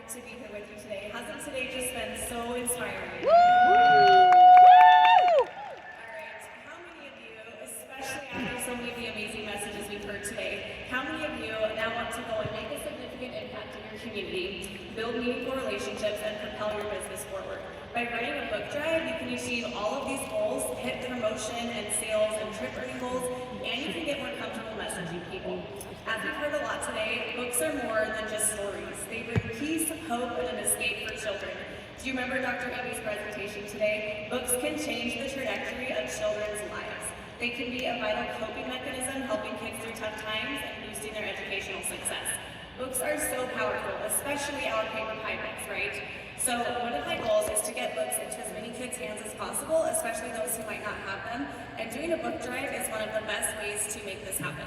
to be here with you today. Hasn't today just been so inspiring? Woo! Alright, how many of you, especially after so many of the amazing messages we've heard today, how many of you now want to go and make a significant impact in your community, build meaningful relationships, and propel your business forward? By running a book drive, you can achieve all of these goals, hit the promotion and sales and trip earning goals, and you can get more comfortable messaging people. As we've heard a lot today, books are more than just stories. They bring peace, hope, and an escape for children. Do you remember Dr. Amy's presentation today? Books can change the trajectory of children's lives. They can be a vital coping mechanism, helping kids through tough times and boosting their educational success. Books are so powerful, especially our paper pie books, right? So one of my goals is to get books into as many kids' hands as possible, especially those who might not have them, and doing a book drive is one of the best ways to make this happen.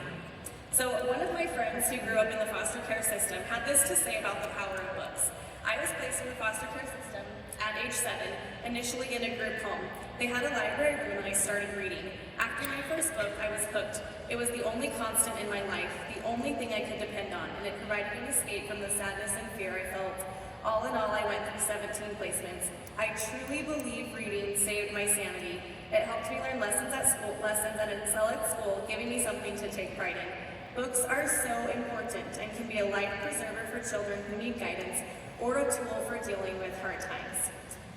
So one of my friends who grew up in the foster care system had this to say about the power of books. I was placed in the foster care system at age 7, initially in a group home. They had a library room and I started reading. After my first book, I was hooked. It was the only constant in my life, the only thing I could depend on, and it provided an escape from the sadness and fear I felt. All in all, I went through 17 placements. I truly believe reading saved my sanity. It helped me learn lessons at school, lessons I didn't excel at school, giving me something to take pride in. Books are so important and can be a life preserver for children who need guidance or a tool for dealing with hard times.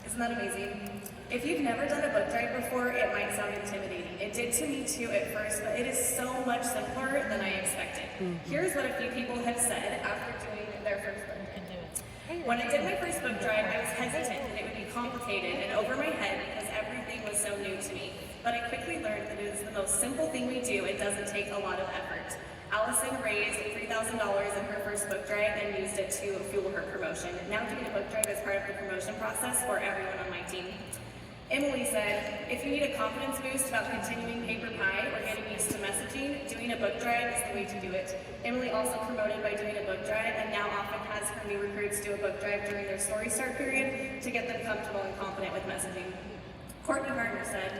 Isn't that amazing? If you've never done a book drive before, it might sound intimidating. It did to me too at first, but it is so much simpler than I expected. Here's what a few people have said after doing their first book drive. When I did my first book drive, I was hesitant that it would be complicated and over my head because everything was so new to me. But I quickly learned that it is the most simple thing we do. It doesn't take a lot of effort. Allison raised $3,000 in her first book drive and used it to fuel her promotion. Now doing a book drive is part of the promotion process for everyone on my team. Emily said, if you need a confidence boost about continuing paper pie or getting used to messaging, doing a book drive is the way to do it. Emily also promoted by doing a book drive and now often has her new recruits do a book drive during their story start period to get them comfortable and confident with messaging. Courtney Harner said,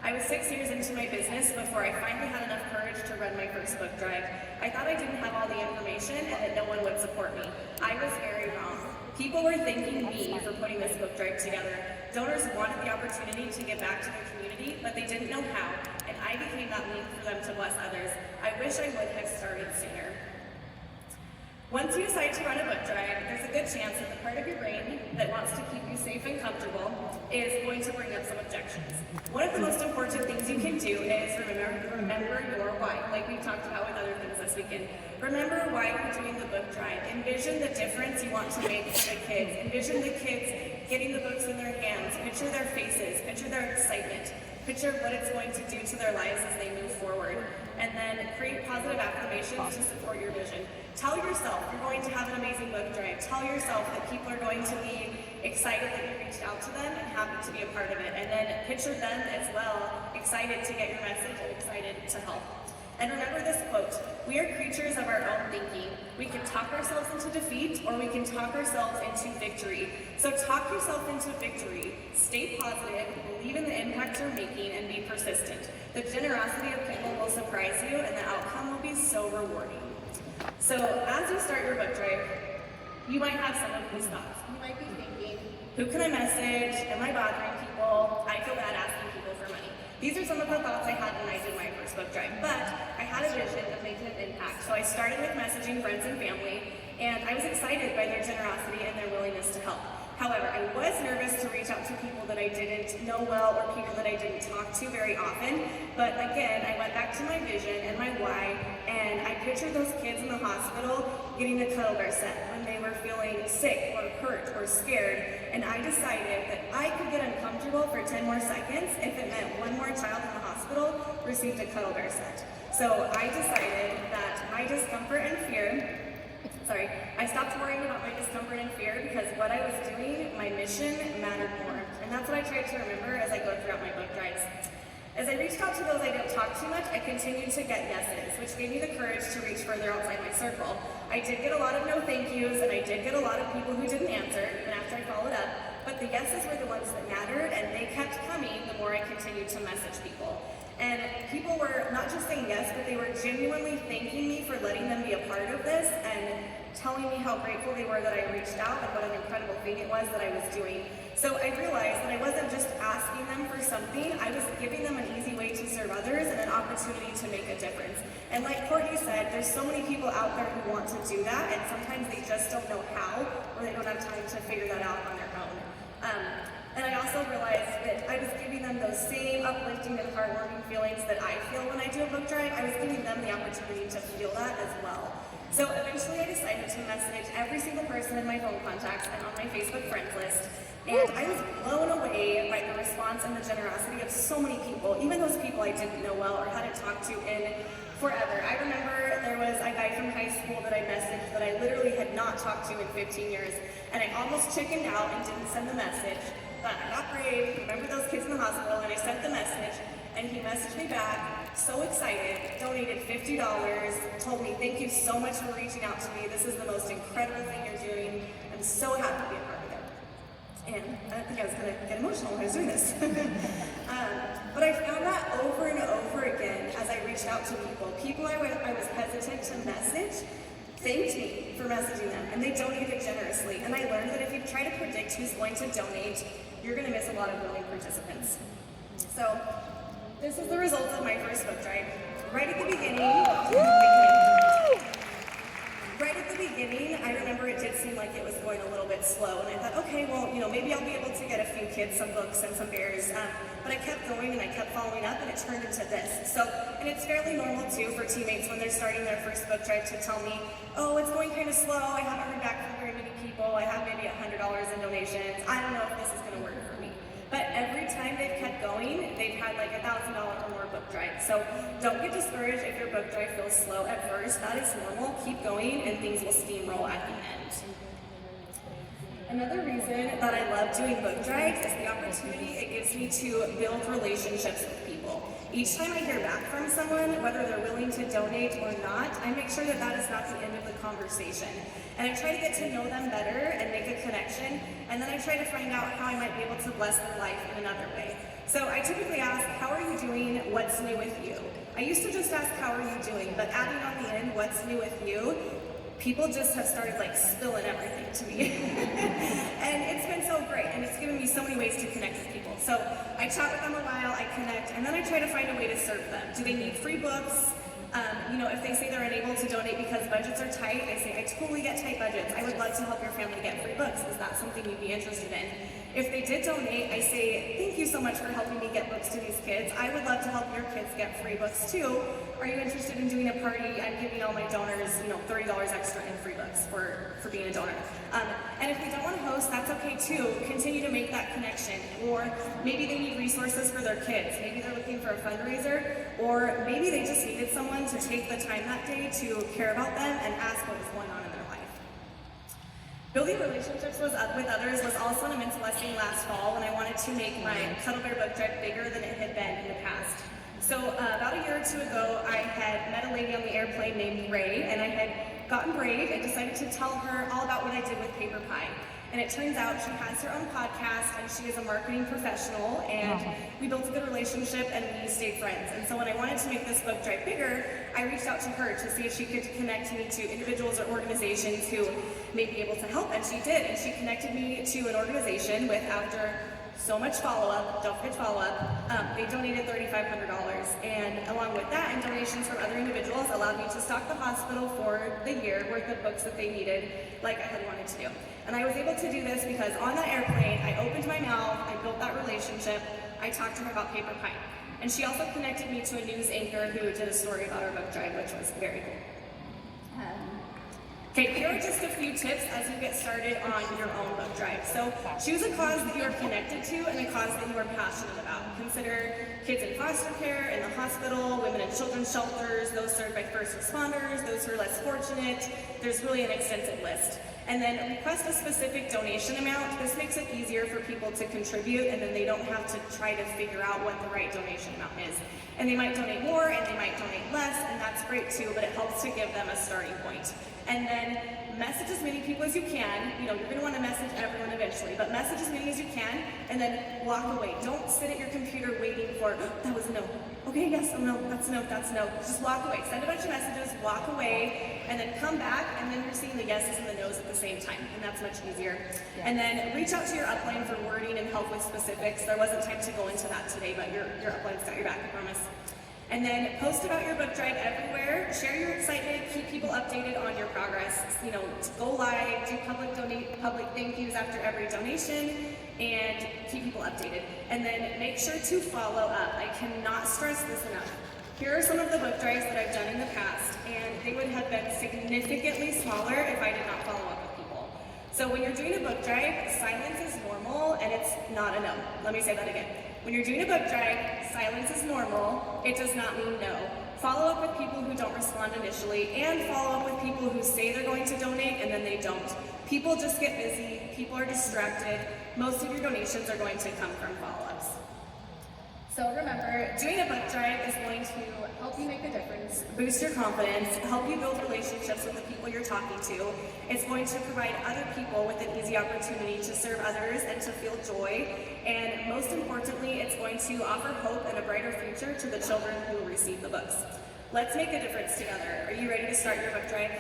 I was 6 years into my business before I finally had enough courage to run my first book drive. I thought I didn't have all the information and that no one would support me. I was very wrong. People were thanking me for putting this book drive together. Donors wanted the opportunity to give back to their community, but they didn't know how, and I became that link for them to bless others. I wish I would have started sooner. Once you decide to run a book drive, there's a good chance that the part of your brain that wants to keep you safe and comfortable is going to bring up some objections. One of the most important things you can do is remember your why, like we've talked about with other things this weekend. Remember why you're doing the book drive. Envision the difference you want to make for the kids. Envision the kids getting the books in their hands. Picture their faces. Picture their excitement. Picture what it's going to do to their lives as they move forward. And then create positive affirmations to support your vision. Tell yourself you're going to have an amazing book drive. Tell yourself that people are going to be excited that you reached out to them and happy to be a part of it. And then picture them as well, excited to get your message and excited to help. And remember this quote, we are creatures of our own thinking. We can talk ourselves into defeat or we can talk ourselves into victory. So talk yourself into victory. Stay positive, believe in the impact you're making, and be persistent. The generosity of people will surprise you and the outcome will be so rewarding. So as you start your book drive, you might have some of these thoughts. You might be thinking, who can I message? Am I bothering people? I feel bad asking people for money. These are some of the thoughts I had when I did my first book drive, but I had a vision of making an impact. So I started with messaging friends and family, and I was excited by their generosity and their willingness to help. However, I was nervous to reach out to people that I didn't know well or people that I didn't talk to very often. But again, I went back to my vision and my why, and I pictured those kids in the hospital getting the cuddle bear set when they were feeling sick or hurt or scared. And I decided that I could get uncomfortable for 10 more seconds if it meant one more child in the hospital received a cuddle bear set. So I decided that my discomfort and fear I stopped worrying about my discomfort and fear because what I was doing, my mission, mattered more. And that's what I try to remember as I go throughout my book drives. As I reached out to those I didn't talk too much, I continued to get yeses, which gave me the courage to reach further outside my circle. I did get a lot of no thank yous, and I did get a lot of people who didn't answer, even after I followed up, but the yeses were the ones that mattered, and they kept coming the more I continued to message people. And people were not just saying yes, but they were genuinely thanking me for letting them be a part of this and telling me how grateful they were that I reached out and what an incredible thing it was that I was doing. So I realized that I wasn't just asking them for something, I was giving them an easy way to serve others and an opportunity to make a difference. And like Courtney said, there's so many people out there who want to do that, and sometimes they just don't know how, or they don't have time to figure that out on their own. And I also realized that I was giving them those same uplifting and heartwarming feelings that I feel when I do a book drive. I was giving them the opportunity to feel that as well. So eventually I decided to message every single person in my phone contacts and on my Facebook friends list. And I was blown away by the response and the generosity of so many people, even those people I didn't know well or hadn't talked to in forever. I remember there was a guy from high school that I messaged that I literally had not talked to in 15 years, and I almost chickened out and didn't send the message. But I got brave, remember those kids in the hospital, and I sent the message, and he messaged me back, so excited, donated $50, told me, thank you so much for reaching out to me, this is the most incredible thing you're doing, I'm so happy to be a part of it. And I don't think I was going to get emotional when I was doing this. But I found that over and over again as I reached out to people I was hesitant to message, thanked me for messaging them, and they donated generously. And I learned that if you try to predict who's going to donate, you're going to miss a lot of willing participants. So this is the results of my first book drive. Right at the beginning, I remember it did seem like it was going a little bit slow, and I thought, okay, well, maybe I'll be able to get a few kids some books and some bears. But I kept going and I kept following up, and it turned into this. So, and it's fairly normal too for teammates when they're starting their first book drive to tell me, oh, it's going kind of slow, I haven't heard back from very many people, I have maybe $100 in donations, I don't know if this is going to work for me. But every time they've kept going, they've had like $1,000 or more book drive. So don't get discouraged if your book drive feels slow at first. That is normal. Keep going and things will steamroll at the end. Another reason that I love doing book drives is the opportunity it gives me to build relationships with people. Each time I hear back from someone, whether they're willing to donate or not, I make sure that that is not the end of the conversation. And I try to get to know them better and make a connection, and then I try to find out how I might be able to bless their life in another way. So I typically ask, how are you doing? What's new with you? I used to just ask, how are you doing? But adding on the end, what's new with you? People just have started like spilling everything to me. And it's been so great, and it's given me so many ways to connect with people. So I chat with them a while, I connect, and then I try to find a way to serve them. Do they need free books? If they say they're unable to donate because budgets are tight, I say, I totally get tight budgets. I would love to help your family get free books. Is that something you'd be interested in? If they did donate, I say, thank you so much for helping me get books to these kids. I would love to help your kids get free books too. Are you interested in doing a party? I'm giving all my donors, $30 extra in free books for being a donor. And if they don't want to host, that's okay too. Continue to make that connection. Or maybe they need resources for their kids. Maybe they're looking for a fundraiser, or maybe they just needed someone to take the time that day to care about them and ask what was going on in their life. Building relationships with others was also an immense blessing last fall when I wanted to make my Cuddle Bear book drive bigger than it had been in the past. So about a year or two ago, I had met a lady on the airplane named Ray, and I had gotten brave and decided to tell her all about what I did with Paper Pie. And it turns out she has her own podcast, and she is a marketing professional, and we built a good relationship, and we stayed friends. And so when I wanted to make this book drive bigger, I reached out to her to see if she could connect me to individuals or organizations who may be able to help, and she did. And she connected me to an organization with, after so much follow-up, don't forget follow-up, they donated $3,500, and along with that and donations from other individuals allowed me to stock the hospital for the year worth of books that they needed, like I had wanted to do. And I was able to do this because on that airplane, I opened my mouth, I built that relationship, I talked to her about Paper Pie. And she also connected me to a news anchor who did a story about our book drive, which was very cool. Okay, here are just a few tips as you get started on your own book drive. So choose a cause that you are connected to and a cause that you are passionate about. Consider kids in foster care, in the hospital, women in children's shelters, those served by first responders, those who are less fortunate. There's really an extensive list. And then request a specific donation amount. This makes it easier for people to contribute, and then they don't have to try to figure out what the right donation amount is. And they might donate more, and they might donate less, and that's great too, but it helps to give them a starting point. And then message as many people as you can. You're going to want to message everyone eventually. eventually, but message as many as you can and then walk away. Don't sit at your computer waiting for, oh, that was a no. Okay, yes, oh no, that's no, that's no. Just walk away. Send a bunch of messages, walk away, and then come back, and then you're seeing the yeses and the nos at the same time, and that's much easier. Yeah. And then reach out to your upline for wording and help with specifics. There wasn't time to go into that today, but your upline's got your back, I promise. And then post about your book drive everywhere, share your excitement, keep people updated on your progress. You know, go live, do public thank yous after every donation, and keep people updated. And then make sure to follow up. I cannot stress this enough. Here are some of the book drives that I've done in the past, and they would have been significantly smaller if I did not follow up with people. So when you're doing a book drive, silence is normal and it's not a no. Let me say that again. When you're doing a book drive, silence is normal. It does not mean no. Follow up with people who don't respond initially, and follow up with people who say they're going to donate and then they don't. People just get busy, people are distracted. Most of your donations are going to come from follow-ups. So remember, doing a book drive is going to help you make a difference, boost your confidence, help you build relationships with the people you're talking to. It's going to provide other people with an easy opportunity to serve others and to feel joy. And most importantly, it's going to offer hope and a brighter future to the children who receive the books. Let's make a difference together. Are you ready to start your book drive?